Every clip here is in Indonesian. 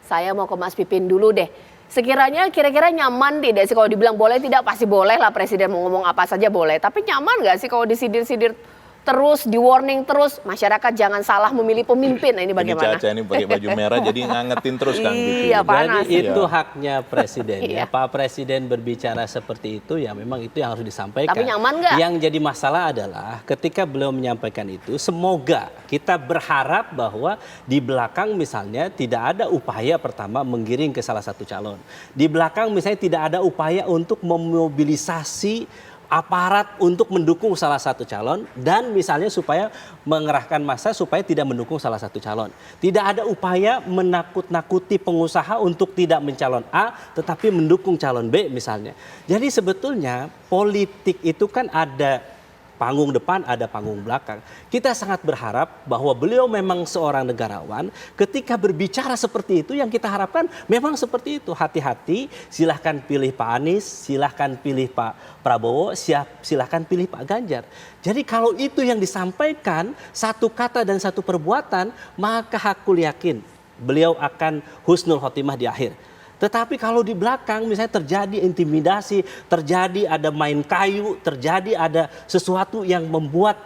Saya mau ke Mas Pipin dulu deh. Sekiranya kira-kira nyaman tidak sih kalau dibilang boleh tidak pasti boleh lah presiden mau ngomong apa saja boleh. Tapi nyaman nggak sih kalau disidir-sidir terus, di warning terus masyarakat jangan salah memilih pemimpin. Nah, ini bagaimana? Ini Caca ini pakai baju merah jadi ngangetin terus Kang Pipin. Iya, panas. Jadi itu haknya presiden Iya. ya. Pak Presiden berbicara seperti itu ya memang itu yang harus disampaikan. Tapi nyaman nggak? Yang jadi masalah adalah ketika beliau menyampaikan itu semoga kita berharap bahwa di belakang misalnya tidak ada upaya pertama menggiring ke salah satu calon. Di belakang misalnya tidak ada upaya untuk memobilisasi aparat untuk mendukung salah satu calon dan misalnya supaya mengerahkan massa supaya tidak mendukung salah satu calon. Tidak ada upaya menakut-nakuti pengusaha untuk tidak mencalon A tetapi mendukung calon B misalnya. Jadi sebetulnya politik itu kan ada panggung depan, ada panggung belakang. Kita sangat berharap bahwa beliau memang seorang negarawan. Ketika berbicara seperti itu, yang kita harapkan memang seperti itu. Hati-hati, silahkan pilih Pak Anies, silahkan pilih Pak Prabowo, silahkan pilih Pak Ganjar. Jadi kalau itu yang disampaikan, satu kata dan satu perbuatan, maka aku yakin beliau akan husnul khotimah di akhir. Tetapi kalau di belakang misalnya terjadi intimidasi, terjadi ada main kayu, terjadi ada sesuatu yang membuat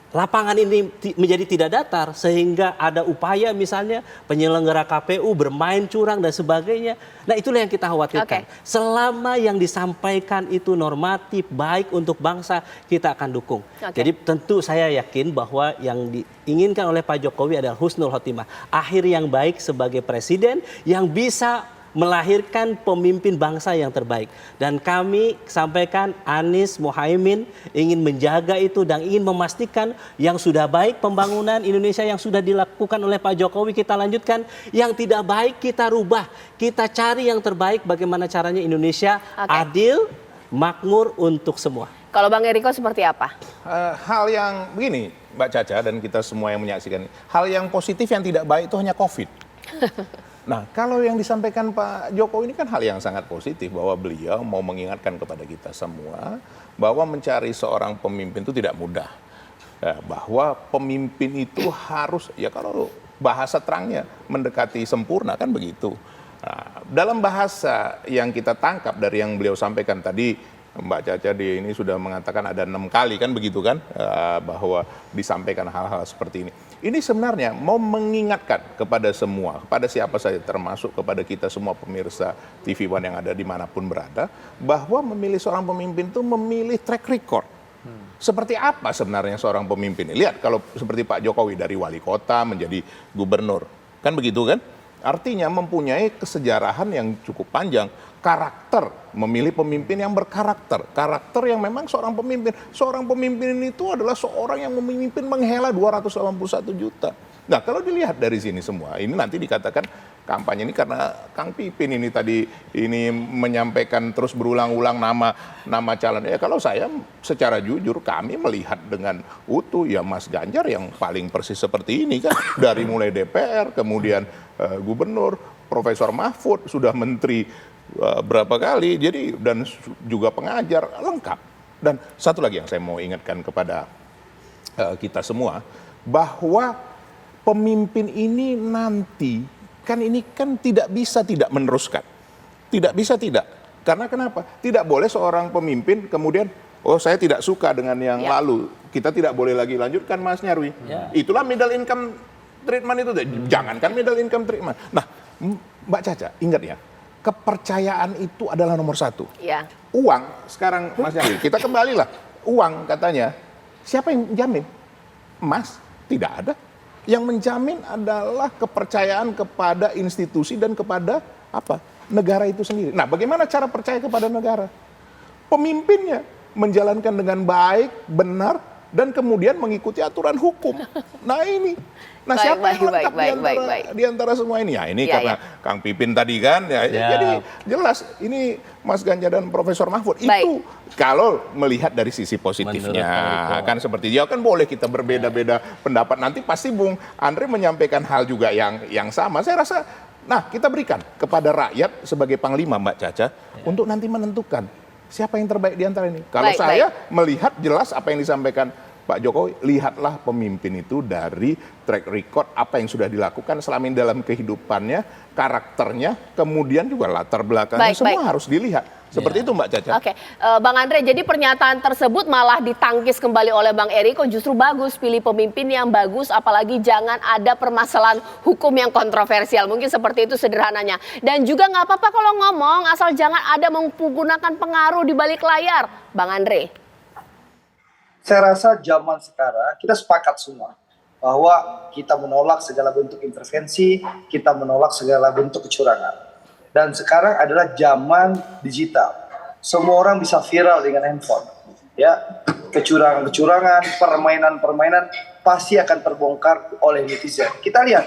lapangan ini menjadi tidak datar sehingga ada upaya misalnya penyelenggara KPU bermain curang dan sebagainya. Nah itulah yang kita khawatirkan. Selama yang disampaikan itu normatif, baik untuk bangsa, kita akan dukung. Jadi tentu saya yakin bahwa yang diinginkan oleh Pak Jokowi adalah husnul khotimah. Akhir yang baik sebagai presiden yang bisa melahirkan pemimpin bangsa yang terbaik. Dan kami sampaikan Anies Mohaimin ingin menjaga itu dan ingin memastikan yang sudah baik pembangunan Indonesia yang sudah dilakukan oleh Pak Jokowi kita lanjutkan. Yang tidak baik kita rubah. Kita cari yang terbaik bagaimana caranya Indonesia adil, makmur untuk semua. Kalau Bang Eriko seperti apa? Hal yang begini Mbak Caca dan kita semua yang menyaksikan. Hal yang positif yang tidak baik itu hanya COVID. Nah, kalau yang disampaikan Pak Jokowi ini kan hal yang sangat positif bahwa beliau mau mengingatkan kepada kita semua bahwa mencari seorang pemimpin itu tidak mudah. Ya, bahwa pemimpin itu harus, ya kalau bahasa terangnya mendekati sempurna kan begitu. Nah, dalam bahasa yang kita tangkap dari yang beliau sampaikan tadi, Mbak Caca ini sudah mengatakan ada 6 kali kan begitu kan bahwa disampaikan hal-hal seperti ini. Ini sebenarnya mau mengingatkan kepada semua, kepada siapa saja termasuk kepada kita semua pemirsa TV One yang ada dimanapun berada, bahwa memilih seorang pemimpin itu memilih track record. Seperti apa sebenarnya seorang pemimpin? Lihat kalau seperti Pak Jokowi dari wali kota menjadi gubernur, kan begitu kan? Artinya mempunyai kesejarahan yang cukup panjang. Karakter, memilih pemimpin yang berkarakter. Karakter yang memang seorang pemimpin. Seorang pemimpin itu adalah seorang yang memimpin menghela 281 juta. Nah kalau dilihat dari sini semua, ini nanti dikatakan kampanye ini karena Kang Pipin ini tadi ini menyampaikan terus berulang-ulang nama calon. Ya kalau saya secara jujur kami melihat dengan utuh ya Mas Ganjar yang paling persis seperti ini kan. Dari mulai DPR, kemudian gubernur, Profesor Mahfud, sudah menteri berapa kali, jadi dan juga pengajar lengkap. Dan satu lagi yang saya mau ingatkan kepada kita semua bahwa pemimpin ini nanti ini kan tidak bisa tidak meneruskan, tidak bisa tidak. Karena kenapa? Tidak boleh seorang pemimpin kemudian saya tidak suka dengan yang lalu, kita tidak boleh lagi lanjutkan Mas Nyarwi. Itulah middle income treatment itu, jangankan middle income treatment. Nah, Mbak Caca ingat ya. Kepercayaan itu adalah nomor 1. Ya. Uang, sekarang Mas Nyarwi, kita kembalilah. Uang katanya, siapa yang menjamin? Emas? Tidak ada. Yang menjamin adalah kepercayaan kepada institusi dan kepada negara itu sendiri. Nah, bagaimana cara percaya kepada negara? Pemimpinnya menjalankan dengan baik, benar, dan kemudian mengikuti aturan hukum. Nah ini. Nah siapa yang lengkap di antara semua ini? Ya ini karena Kang Pipin tadi kan. Jadi jelas ini Mas Ganjar dan Profesor Mahfud. Itu kalau melihat dari sisi positifnya. Kan seperti dia kan boleh kita berbeda-beda pendapat. Nanti pasti Bung Andre menyampaikan hal juga yang sama. Saya rasa kita berikan kepada rakyat sebagai panglima Mbak Caca untuk nanti menentukan siapa yang terbaik di antara ini. Kalau saya melihat jelas apa yang disampaikan Pak Jokowi, lihatlah pemimpin itu dari track record apa yang sudah dilakukan selama ini dalam kehidupannya, karakternya, kemudian juga latar belakangnya, semua harus dilihat. Seperti itu Mbak Caca. Oke, Bang Andre, jadi pernyataan tersebut malah ditangkis kembali oleh Bang Eriko, justru bagus pilih pemimpin yang bagus, apalagi jangan ada permasalahan hukum yang kontroversial. Mungkin seperti itu sederhananya. Dan juga nggak apa-apa kalau ngomong, asal jangan ada menggunakan pengaruh di balik layar. Bang Andre. Saya rasa zaman sekarang kita sepakat semua bahwa kita menolak segala bentuk intervensi, kita menolak segala bentuk kecurangan. Dan sekarang adalah zaman digital. Semua orang bisa viral dengan handphone. Ya, kecurangan-kecurangan, permainan-permainan pasti akan terbongkar oleh netizen. Kita lihat,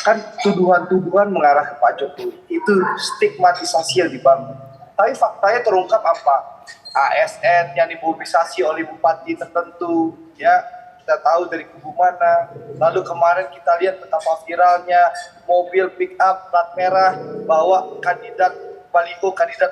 kan tuduhan-tuduhan mengarah ke Pak Jokowi. Itu stigmatisasi yang dibangun. Tapi faktanya terungkap apa? ASN yang dimobilisasi oleh bupati tertentu, ya kita tahu dari kubu mana. Lalu kemarin kita lihat betapa viralnya mobil pick up plat merah bawa kandidat baliho kandidat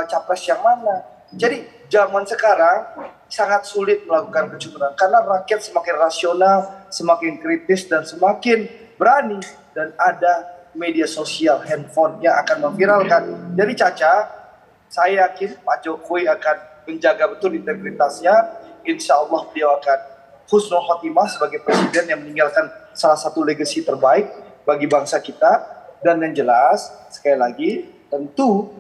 capres yang mana. Jadi zaman sekarang sangat sulit melakukan kecurangan karena rakyat semakin rasional, semakin kritis dan semakin berani, dan ada media sosial, handphone yang akan memviralkan. Jadi Caca, saya yakin Pak Jokowi akan menjaga betul integritasnya. Insya Allah beliau akan husnul khotimah sebagai presiden yang meninggalkan salah satu legacy terbaik bagi bangsa kita. Dan yang jelas, sekali lagi, tentu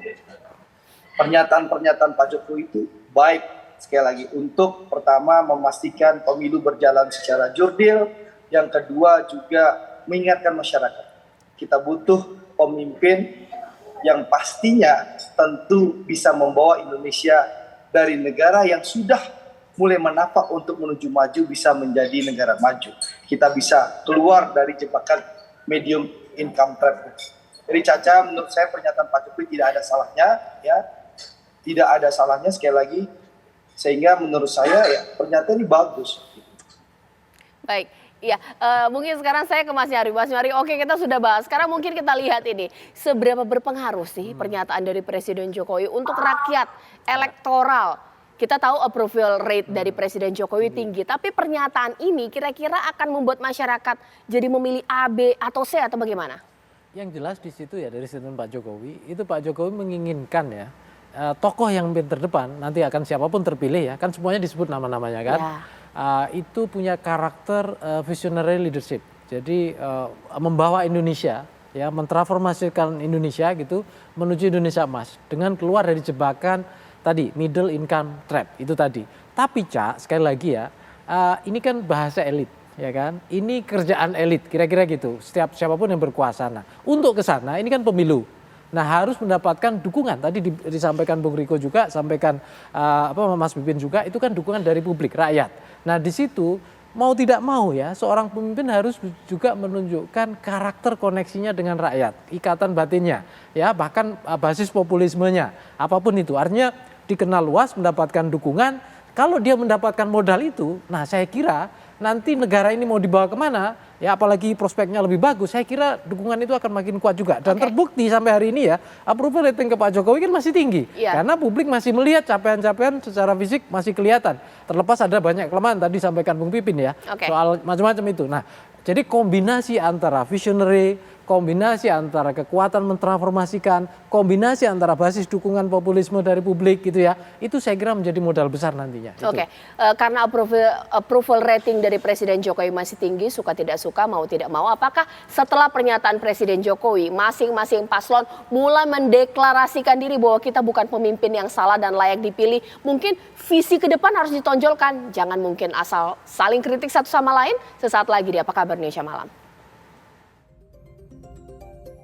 pernyataan-pernyataan Pak Jokowi itu baik, sekali lagi, untuk pertama memastikan pemilu berjalan secara jurdil, yang kedua juga mengingatkan masyarakat. Kita butuh pemimpin yang pastinya tentu bisa membawa Indonesia dari negara yang sudah mulai menapak untuk menuju maju bisa menjadi negara maju. Kita bisa keluar dari jebakan medium income trap. Jadi Caca, menurut saya pernyataan Pak Jokowi tidak ada salahnya, ya, tidak ada salahnya sekali lagi, sehingga menurut saya ya pernyataan ini bagus. Baik. Iya, mungkin sekarang saya ke Mas Nyarwi. Mas Nyarwi, oke kita sudah bahas. Sekarang mungkin kita lihat ini, seberapa berpengaruh sih pernyataan dari Presiden Jokowi untuk rakyat elektoral. Kita tahu approval rate dari Presiden Jokowi tinggi, tapi pernyataan ini kira-kira akan membuat masyarakat jadi memilih A, B, atau C atau bagaimana? Yang jelas di situ ya dari statement Pak Jokowi, itu Pak Jokowi menginginkan ya tokoh yang terdepan, nanti akan siapapun terpilih ya, kan semuanya disebut nama-namanya kan, itu punya karakter visionary leadership. Jadi membawa Indonesia, ya mentransformasikan Indonesia gitu menuju Indonesia emas dengan keluar dari jebakan tadi middle income trap itu tadi. Tapi Cak, sekali lagi ya, ini kan bahasa elit, ya kan? Ini kerjaan elit, kira-kira gitu. Siapapun yang berkuasa. Nah, untuk ke sana ini kan pemilu. Nah, harus mendapatkan dukungan. Tadi disampaikan Bung Riko juga, sampaikan Mas Pipin juga, itu kan dukungan dari publik, rakyat. Nah, di situ mau tidak mau ya, seorang pemimpin harus juga menunjukkan karakter koneksinya dengan rakyat, ikatan batinnya, ya bahkan basis populismenya, apapun itu. Artinya dikenal luas, mendapatkan dukungan. Kalau dia mendapatkan modal itu, nah saya kira nanti negara ini mau dibawa kemana, ya apalagi prospeknya lebih bagus, saya kira dukungan itu akan makin kuat juga. Dan terbukti sampai hari ini ya, approval rating ke Pak Jokowi kan masih tinggi. Karena publik masih melihat capaian-capaian secara fisik masih kelihatan. Terlepas ada banyak kelemahan, tadi sampaikan Bung Pipin ya, soal macam-macam itu. Nah, jadi kombinasi antara visionary, kombinasi antara kekuatan mentransformasikan, kombinasi antara basis dukungan populisme dari publik gitu ya, itu saya kira menjadi modal besar nantinya. Karena approval rating dari Presiden Jokowi masih tinggi, suka tidak suka, mau tidak mau, apakah setelah pernyataan Presiden Jokowi, masing-masing paslon mulai mendeklarasikan diri bahwa kita bukan pemimpin yang salah dan layak dipilih, mungkin visi ke depan harus ditonjolkan, jangan mungkin asal saling kritik satu sama lain. Sesaat lagi di Apa Kabar Indonesia Malam.